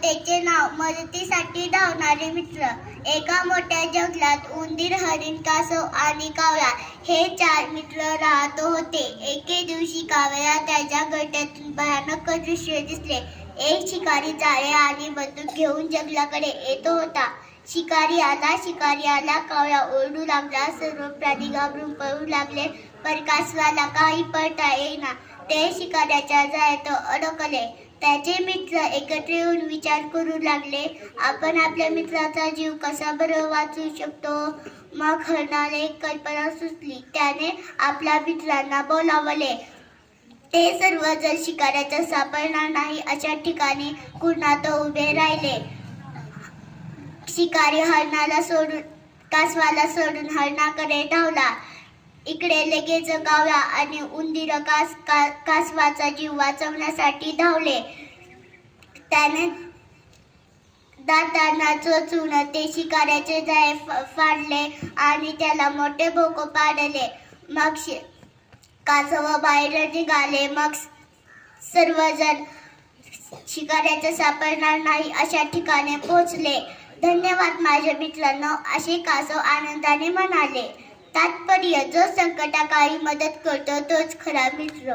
त्याचे नाव मदतीसाठी धावणारे मित्र. एका मोठ्या जंगलात उंदीर, हरिण, कासव आणि कावळा हे 4 मित्र राहत होते. एके दिवशी कावळ्याला त्याच्या घरट्यातून भयानक दृश्य दिसले. एक शिकारी जाळे आणि बंदूक घेऊन जंगलाकडे येत होता. शिकारी आला. कावळा ओरडू लागला. सर्व प्राणी घाबरून पळू लागले. पण कासवाला काही पळता येईना. ते शिकाऱ्याच्या जाळ्यात अडकले. त्याचे मित्र एकत्र येऊन विचार करू लागले, आपण आपल्या मित्राचा जीव कसा बरं वाचवू शकतो. मग हरणाला एक कल्पना सुचली. त्याने आपल्या मित्रांना बोलावले. ते सर्वजण शिकाऱ्याचा सापडणार नाही अशा ठिकाणी कुणात उभे राहिले. शिकारी कासवाला सोडून हरणाकडे धावला. इकडे लगेच कावळा आणि उंदीर कासवाचा जीव वाचवण्यासाठी धावले. त्याने दातांना चोचून ते शिकाऱ्याचे जाळे फाडले आणि त्याला मोठे भोके पाडले. मग कासव बाहेर निघाले. मग सर्वजण शिकाऱ्याचे सापडणार नाही अशा ठिकाणी पोहोचले. धन्यवाद माझ्या मित्रांनो, असे कासव आनंदाने म्हणाले. तात्पर्य, जो संकटाकाळी मदत करतो तोच खरा मित्र.